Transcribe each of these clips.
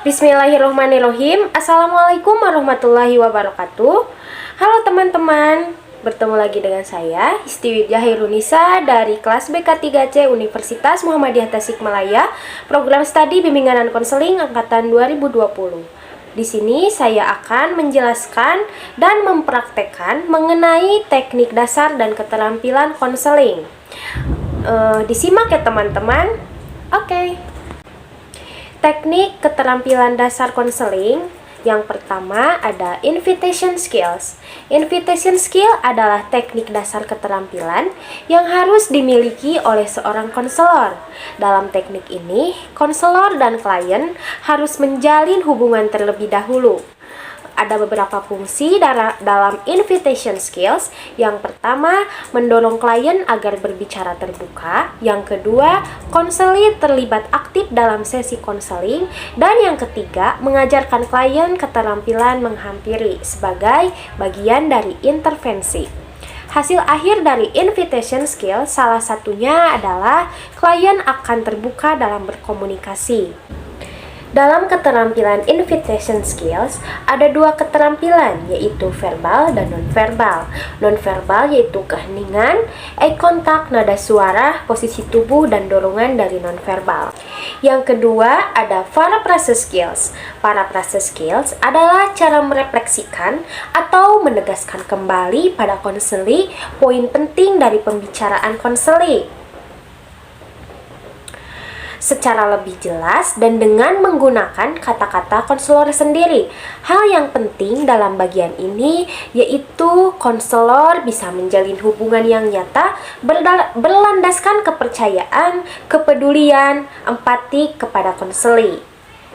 Bismillahirrahmanirrahim. Assalamualaikum warahmatullahi wabarakatuh. Halo teman-teman, bertemu lagi dengan saya Isti Widya Hairunisa dari kelas BK3C Universitas Muhammadiyah Tasikmalaya, program studi bimbingan dan konseling angkatan 2020. Di sini saya akan menjelaskan dan mempraktekkan mengenai teknik dasar dan keterampilan konseling. Disimak ya teman-teman. Oke. Teknik keterampilan dasar konseling. Yang pertama ada invitation skills. Invitation skill adalah teknik dasar keterampilan yang harus dimiliki oleh seorang konselor. Dalam teknik ini, konselor dan klien harus menjalin hubungan terlebih dahulu. Ada beberapa fungsi dalam invitation skills. Yang pertama, mendorong klien agar berbicara terbuka. Yang kedua, konseling terlibat aktif dalam sesi konseling. Dan yang ketiga, mengajarkan klien keterampilan menghampiri sebagai bagian dari intervensi. Hasil akhir dari invitation skill salah satunya adalah klien akan terbuka dalam berkomunikasi. Dalam keterampilan invitation skills, ada dua keterampilan, yaitu verbal dan nonverbal. Nonverbal yaitu keheningan, eye contact, nada suara, posisi tubuh, dan dorongan dari nonverbal. Yang kedua, ada paraphrase skills. Paraphrase skills adalah cara merefleksikan atau menegaskan kembali pada konseling poin penting dari pembicaraan konseling secara lebih jelas dan dengan menggunakan kata-kata konselor sendiri. Hal yang penting dalam bagian ini yaitu konselor bisa menjalin hubungan yang nyata berlandaskan kepercayaan, kepedulian, empati kepada konseling.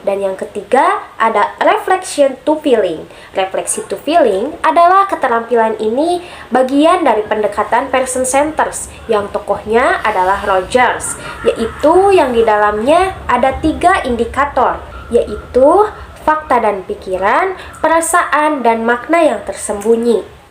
Dan yang ketiga ada reflection to feeling. Refleksi to feeling adalah keterampilan ini bagian dari pendekatan person centers yang tokohnya adalah Rogers, yaitu yang di dalamnya ada 3 indikator, yaitu fakta dan pikiran, perasaan, dan makna yang tersembunyi.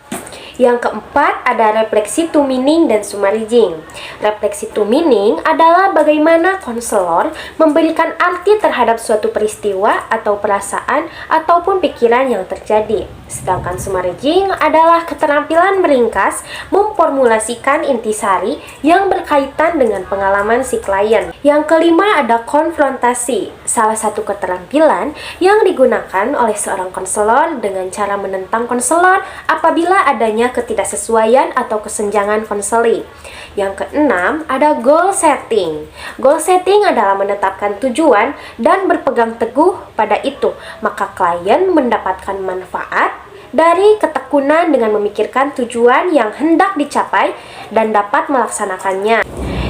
Yang keempat ada refleksi to meaning dan summarizing. Refleksi to meaning adalah bagaimana konselor memberikan arti terhadap suatu peristiwa atau perasaan ataupun pikiran yang terjadi. Sedangkan summarizing adalah keterampilan meringkas, memformulasikan intisari yang berkaitan dengan pengalaman si klien. Yang kelima ada konfrontasi, salah satu keterampilan yang digunakan oleh seorang konselor dengan cara menentang konselor apabila adanya ketidaksesuaian atau kesenjangan konseling. Yang keenam ada goal setting. Goal setting adalah menetapkan tujuan dan berpegang teguh pada itu, maka klien mendapatkan manfaat dari ketekunan dengan memikirkan tujuan yang hendak dicapai dan dapat melaksanakannya.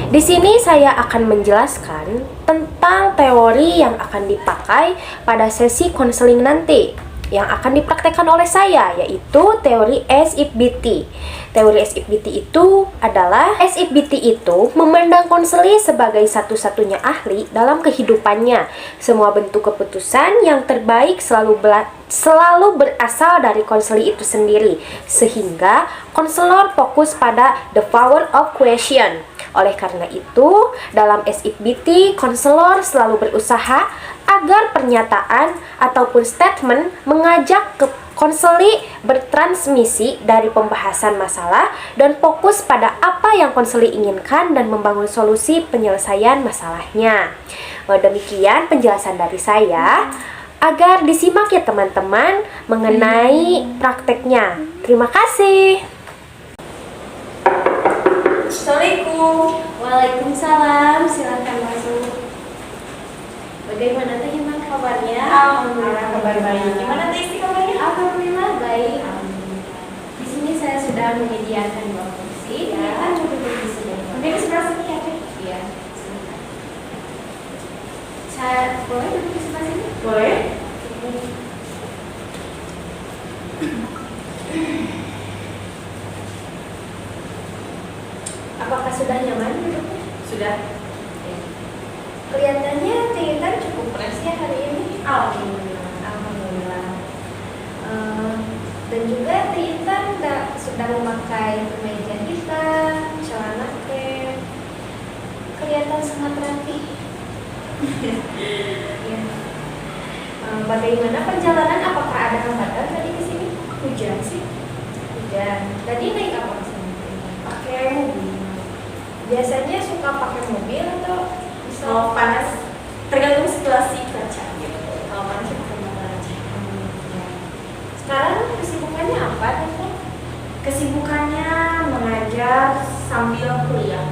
Di sini saya akan menjelaskan tentang teori yang akan dipakai pada sesi konseling nanti yang akan dipraktekkan oleh saya, yaitu teori as if BT. Teori as if BT itu adalah as if BT itu memandang konseling sebagai satu-satunya ahli dalam kehidupannya. Semua bentuk keputusan yang terbaik selalu berasal dari konseling itu sendiri, sehingga konselor fokus pada the power of question. Oleh karena itu, dalam SIPBT, konselor selalu berusaha agar pernyataan ataupun statement mengajak ke konseling bertransmisi dari pembahasan masalah dan fokus pada apa yang konseling inginkan dan membangun solusi penyelesaian masalahnya. Demikian penjelasan dari saya. Agar disimak ya teman-teman mengenai prakteknya. Terima kasih. Assalamualaikum. Waalaikumsalam, silakan masuk. Bagaimana teh Iman kabarnya? Alhamdulillah kabar baik. Gimana teh Isti kabarnya? Alhamdulillah baik. Di sini saya sudah menyediakan 2 kursi. Ya. Duduk di sini. Oke, di sebelah sini ya, Teh. Iya. Saya boleh duduk di sebelah sini? Boleh? Apakah sudah nyaman duduknya? Sudah. Kelihatannya Teh Intan cukup fresh ya hari ini. Alhamdulillah. Alhamdulillah. Dan juga Teh Intan sudah memakai kemeja hitam, celana krem. Kelihatan sangat rapi. Ya. Bagaimana perjalanan? Apakah ada hambatan tadi ke sini? Hujan sih. Hujan. Tadi naik apa ke sini? Pakai mobil. Biasanya suka pakai mobil atau bisa? Kalau panas, tergantung situasi cuaca gitu. Kalau panas ya pakai motor aja. Ya. Sekarang kesibukannya apa, Tante? Kesibukannya mengajar sambil kuliah.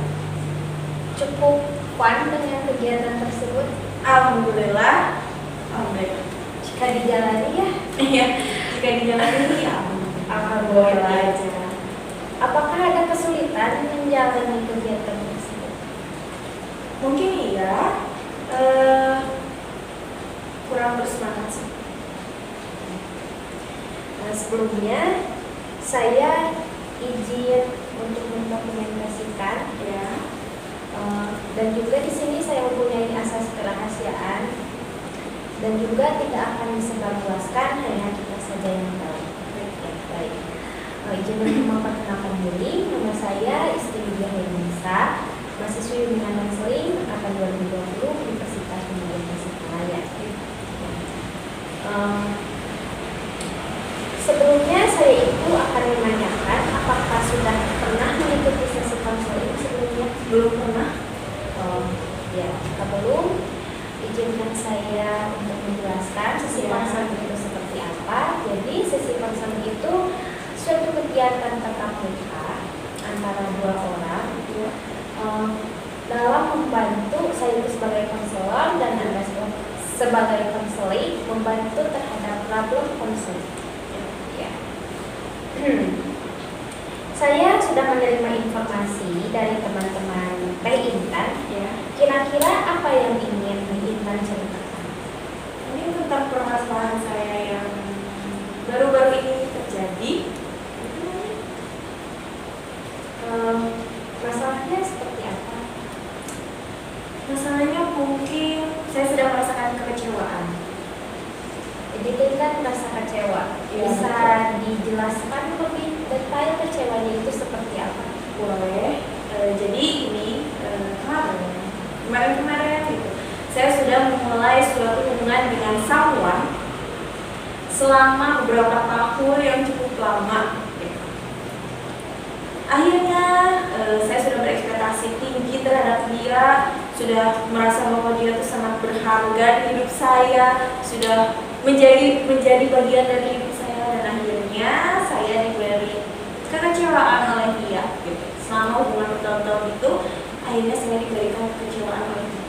Cukup fun dengan kegiatan tersebut Alhamdulillah. Alhamdulillah. jika dijalani ya. Iya, jika dijalani ya Alhamdulillah. aja. Apakah ada kesulitan menjalani kegiatan tersebut? Mungkin iya, kurang bersemangat sih. Nah, sebelumnya saya izin untuk mendokumentasikan Ya. dan juga di sini saya mempunyai asas kerahasiaan dan juga tidak akan disebarluaskan, hanya kita saja yang tahu. Baik. Izin untuk memperkenalkan diri, nama saya Istri Widya Hermanisa, mahasiswi Bimbingan Konseling angkatan 2020 Universitas Pendidikan Tasikmalaya. Sebelumnya saya itu akan menanyakan apakah sudah pernah mengikuti sesi konseling sebelumnya? Belum pernah. Ya, jika belum, izinkan saya untuk menjelaskan sesi Ya. konseling itu seperti apa. Jadi sesi konseling itu suatu kegiatan tatap muka antara dua orang dalam membantu, saya itu sebagai konselor dan Anda sebagai konseling membantu terhadap problem konseling. Ya. Saya sudah menerima informasi dari teman-teman Teh Intan. Ya. Kira-kira apa yang ingin Teh Intan ceritakan? Ini tentang permasalahan saya yang baru-baru ini terjadi. Masalahnya seperti apa? Masalahnya mungkin saya sedang merasakan kekecewaan. Jadi Teh Intan merasa kecewa. Iya, Bisa betul. dijelaskan lebih detail kecewanya itu seperti apa? Boleh. Jadi ini kemarin gitu, saya sudah memulai suatu hubungan dengan someone selama beberapa tahun yang cukup lama. Gitu. Akhirnya saya sudah berekspektasi tinggi terhadap dia, sudah merasa bahwa dia itu sangat berharga di hidup saya, sudah menjadi bagian dari hidup saya, dan akhirnya saya diberi kekecewaan oleh dia. Gitu. Selama hubungan bertahun-tahun itu, akhirnya saya diberikan kekecewaan oleh dia.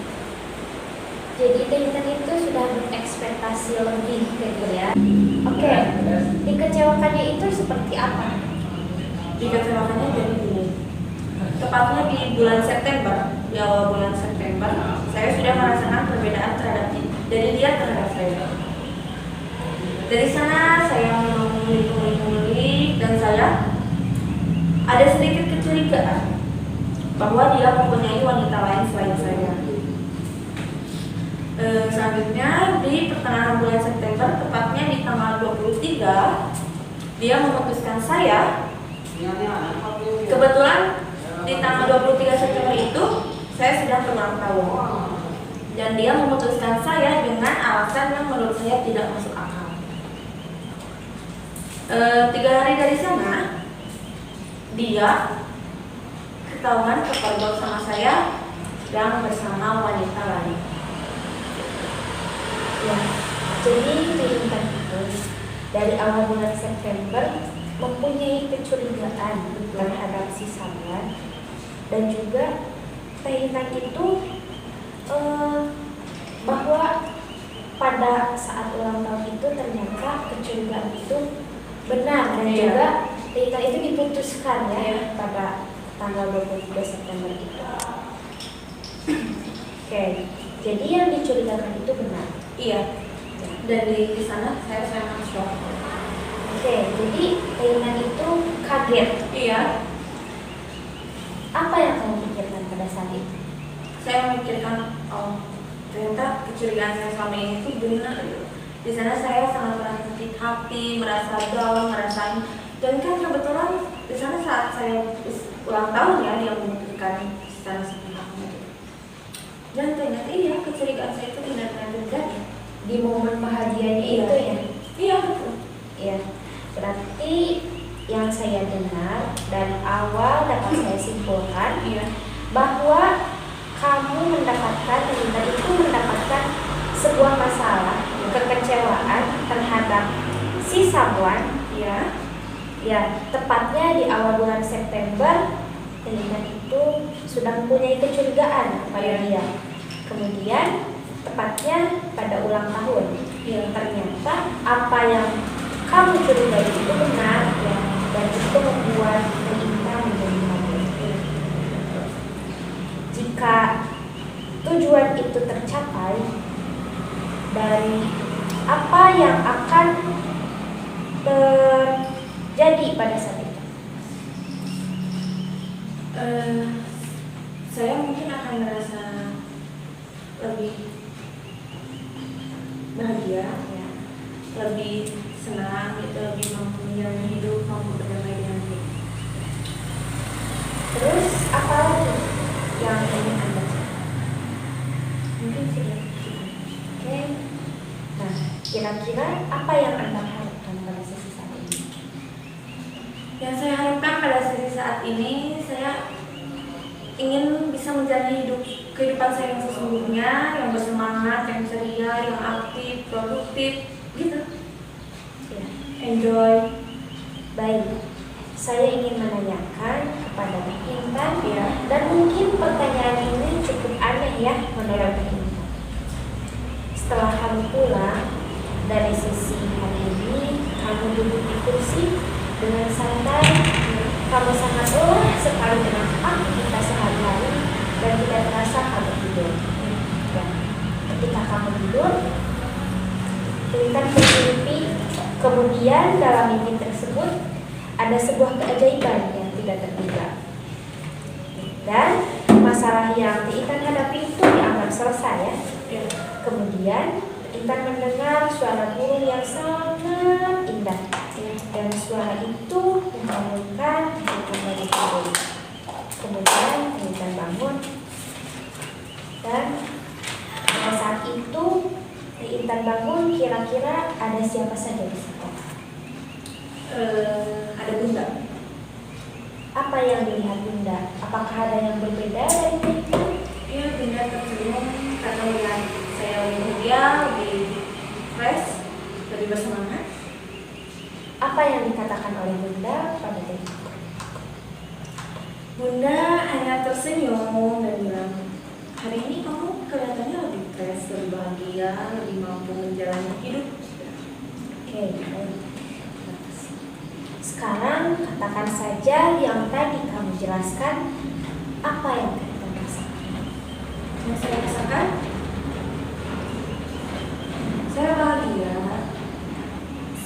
Jadi Teh Intan itu sudah berekspektasi lebih ke dia. Oke, dikecewakannya itu seperti apa? Dikecewakannya jadi gini. Tepatnya di bulan September, di awal bulan September, saya sudah merasakan perbedaan terhadap dari dia terhadap saya. Dari sana saya mengulik dan saya ada sedikit kecurigaan bahwa dia mempunyai wanita lain selain saya. Selanjutnya di pertengahan bulan September, tepatnya di tanggal 23, dia memutuskan saya. Kebetulan di tanggal 23 September itu saya sedang berulang tahun, dan dia memutuskan saya dengan alasan yang menurut saya tidak masuk akal. 3 hari dari sana, dia ketahuan kepergok sama saya dan bersama wanita lain. Ya, jadi Teh Intan itu dari awal bulan September mempunyai kecurigaan terhadap si Samuel, dan juga Teh Intan itu bahwa pada saat ulang tahun itu ternyata kecurigaan itu benar, dan Iya. juga Teh Intan itu diputuskan ya Iya. pada tanggal 23 September itu. Oke, jadi yang dicurigakan itu benar. Iya. Dan di sana saya sangat shock. Oke, jadi Teh Intan itu kaget. Iya. Apa yang kamu pikirkan pada saat itu? Saya memikirkan, oh ternyata kecurigaan saya selama ini itu benar. Di sana saya sangat merasa sakit hati, merasa down, merasa, dan kan kebetulan di sana saat saya ulang tahun ya, dia memutuskan secara sepihak gitu. Dan ternyata iya, kecurigaan saya itu benar-benar terjadi. di momen bahagianya Iya. itu ya. Iya betul. Ya, berarti yang saya dengar dari awal dapat saya simpulkan Iya. bahwa kamu mendapatkan itu mendapatkan sebuah masalah, kekecewaan terhadap si someone, Iya. ya tepatnya di awal bulan September. Telinga itu sudah mempunyai kecurigaan kepada Iya. dia. Kemudian tepatnya pada ulang tahun, Iya. ternyata apa yang kamu curigai itu benar, ya, dan itu membuat Telinga menjadi bahagia. Jika tujuan itu tercapai, dari apa yang akan terjadi pada saat itu? Saya mungkin akan merasa lebih bahagia, Ya. lebih senang, gitu, lebih mampu menjalani hidup, mampu berdamai dengan hidup. Terus apa lagi yang ingin Anda capai? Mungkin sudah. Oke. Nah, kira-kira apa yang Anda harapkan pada sesi saat ini? Yang saya harapkan pada sesi saat ini, saya ingin bisa menjalani kehidupan saya yang sesungguhnya, yang bersemangat, yang ceria, yang aktif, produktif, gitu. Ya. Enjoy. Baik, saya ingin menanyakan kepada Intan, Ya. dan mungkin pertanyaan ini cukup aneh ya menurut Intan. Setelah kamu pulang dari sesi hari ini, kamu duduk di kursi dengan santai, kamu sangat lelah sekali dengan aktivitas sehari-hari dan tidak terasa kamu tidur. Ya. Ketika kamu tidur, Intan bermimpi, kemudian dalam mimpi tersebut ada sebuah keajaiban yang tidak terduga. Dan masalah yang Intan hadapi itu dianggap selesai ya. Ya. Kemudian Intan mendengar suara burung yang sangat indah, dan suara itu membangunkan Intan dari tidur. Kemudian Intan bangun, dan pada saat itu Intan bangun, kira-kira ada siapa saja di situ? Ada bunda. Apa yang dilihat Bunda? Apakah ada yang berbeda dari itu? Iya, bunda tersenyum karena melihat saya lebih mulia, lebih fresh, lebih bersemangat. Apa yang dikatakan oleh Bunda pada itu? Bunda hanya tersenyum dan bilang, hari ini kamu kelihatannya lebih fresh, lebih bahagia, lebih mampu menjalani hidup. Oke, baik. Sekarang katakan saja yang tadi kamu jelaskan, apa yang kita rasakan? Yang saya rasakan, saya bahagia,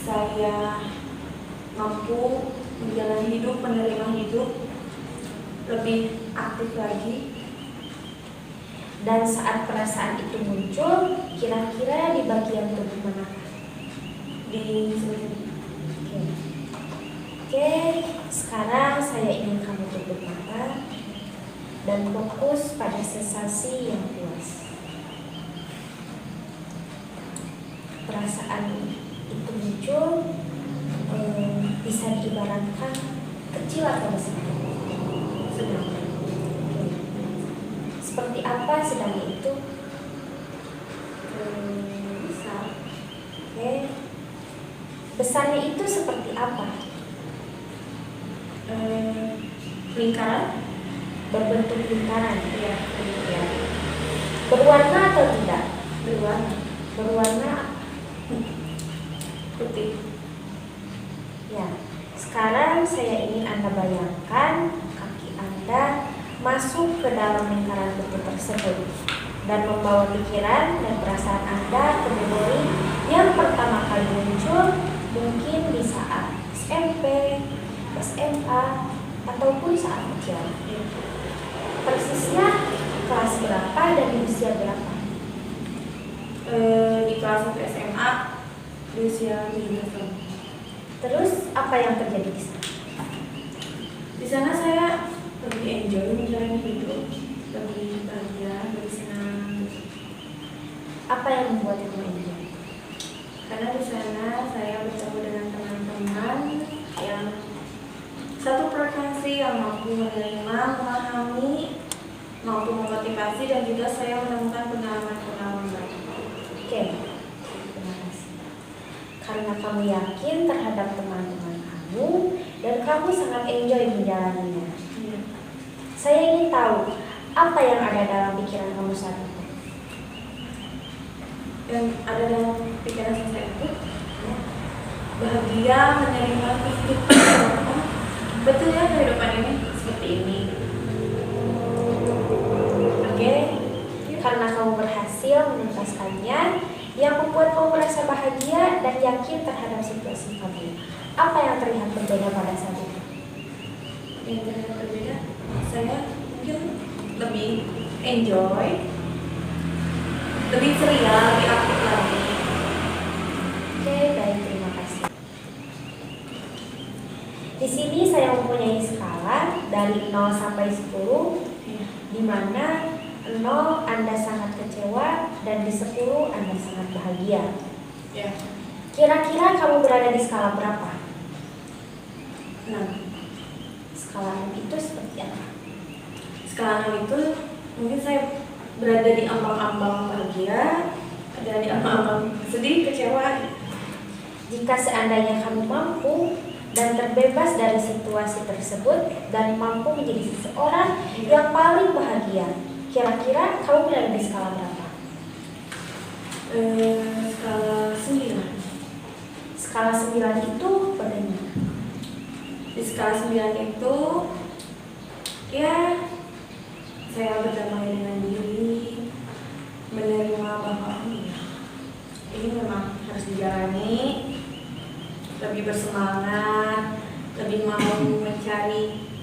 saya mampu menjalani hidup, menerima hidup, lebih aktif lagi. Dan saat perasaan itu muncul, kira-kira di bagian tubuh mana? Di seluruh. Oke, sekarang saya ingin kamu tutup mata dan fokus pada sensasi yang puas. Perasaan itu muncul, bisa diibaratkan kecil atau besar? Sedang. Oke. Seperti apa sedang itu? Besar. Oke. Besarnya itu seperti apa? Lingkaran. Berbentuk lingkaran. Ya. Ya. Berwarna atau tidak? Berwarna Berwarna putih. ya. Sekarang saya ingin Anda bayangkan kaki Anda masuk ke dalam lingkaran putih tersebut dan membawa pikiran dan perasaan Anda ke memori yang pertama kali muncul, mungkin di saat SMP, SMA, ataupun saat kecil. Persisnya kelas berapa dan di usia berapa? Di kelas 1 SMA di usia 17 tahun. Terus apa yang terjadi di sana? Di sana saya lebih enjoy menjalani hidup, lebih bahagia, lebih senang. Apa yang membuat kamu enjoy? saya bertemu dengan teman-teman yang satu frekuensi, yang mampu menerima, memahami, mampu memotivasi, dan juga saya menemukan pengalaman-pengalaman baru. Oke, terima kasih. Karena kamu yakin terhadap teman-teman kamu dan kamu sangat enjoy menjalaninya. Saya ingin tahu apa yang ada dalam pikiran kamu saat itu. Yang ada dalam pikiran saya itu bahagia menerima kehidupan. Betul ya, kehidupan ini seperti ini. Oke, karena kamu berhasil menuntaskannya, yang membuat kamu merasa bahagia dan yakin terhadap situasi kamu. Apa yang terlihat berbeda pada saat itu? Yang terlihat berbeda, saya mungkin lebih enjoy, lebih ceria, lebih aktif lagi. Oke, baik, terima kasih. Di sini saya mempunyai skala dari 0 sampai 10, di mana 0 Anda sangat kecewa dan di 10 Anda sangat bahagia. Ya. Kira-kira kamu berada di skala berapa? Nah, Skala 6 itu seperti apa? skala 6 itu mungkin saya berada di ambang-ambang bahagia, ada di ambang-ambang sedih, kecewa. Jika seandainya kamu mampu dan terbebas dari situasi tersebut dan mampu menjadi seseorang yang paling bahagia, kira-kira kamu berada di skala berapa? Skala 9. Skala 9 itu bagaimana? Di skala 9 itu ya saya berdamai dengan diri, menerima bahwa ini memang harus dijalani, lebih bersemangat, lebih mau mencari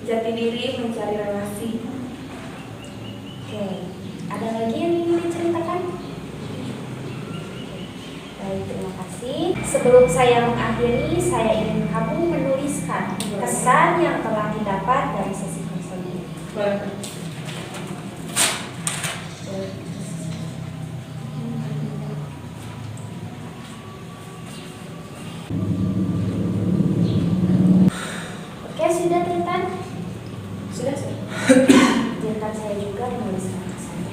jati diri, mencari relasi. Oke, ada lagi yang ingin diceritakan? Baik, terima kasih. Sebelum saya mengakhiri, saya ingin kamu menuliskan kesan yang telah didapat dari sesi konseling. Oke, sudah Tintan? Sudah sih. Tintan saya juga menuliskan kesannya.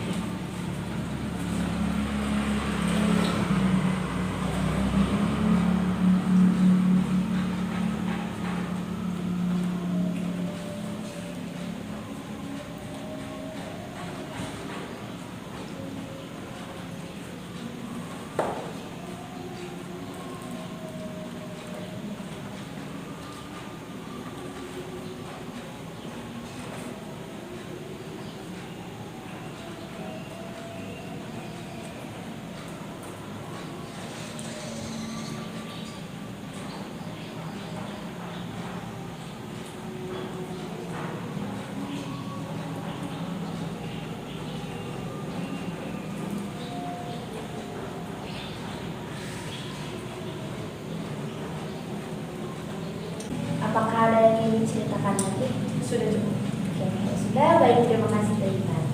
Apakah ada yang ingin diceritakan lagi? Sudah cukup. Oke, sudah. Baik, terima kasih Tintan.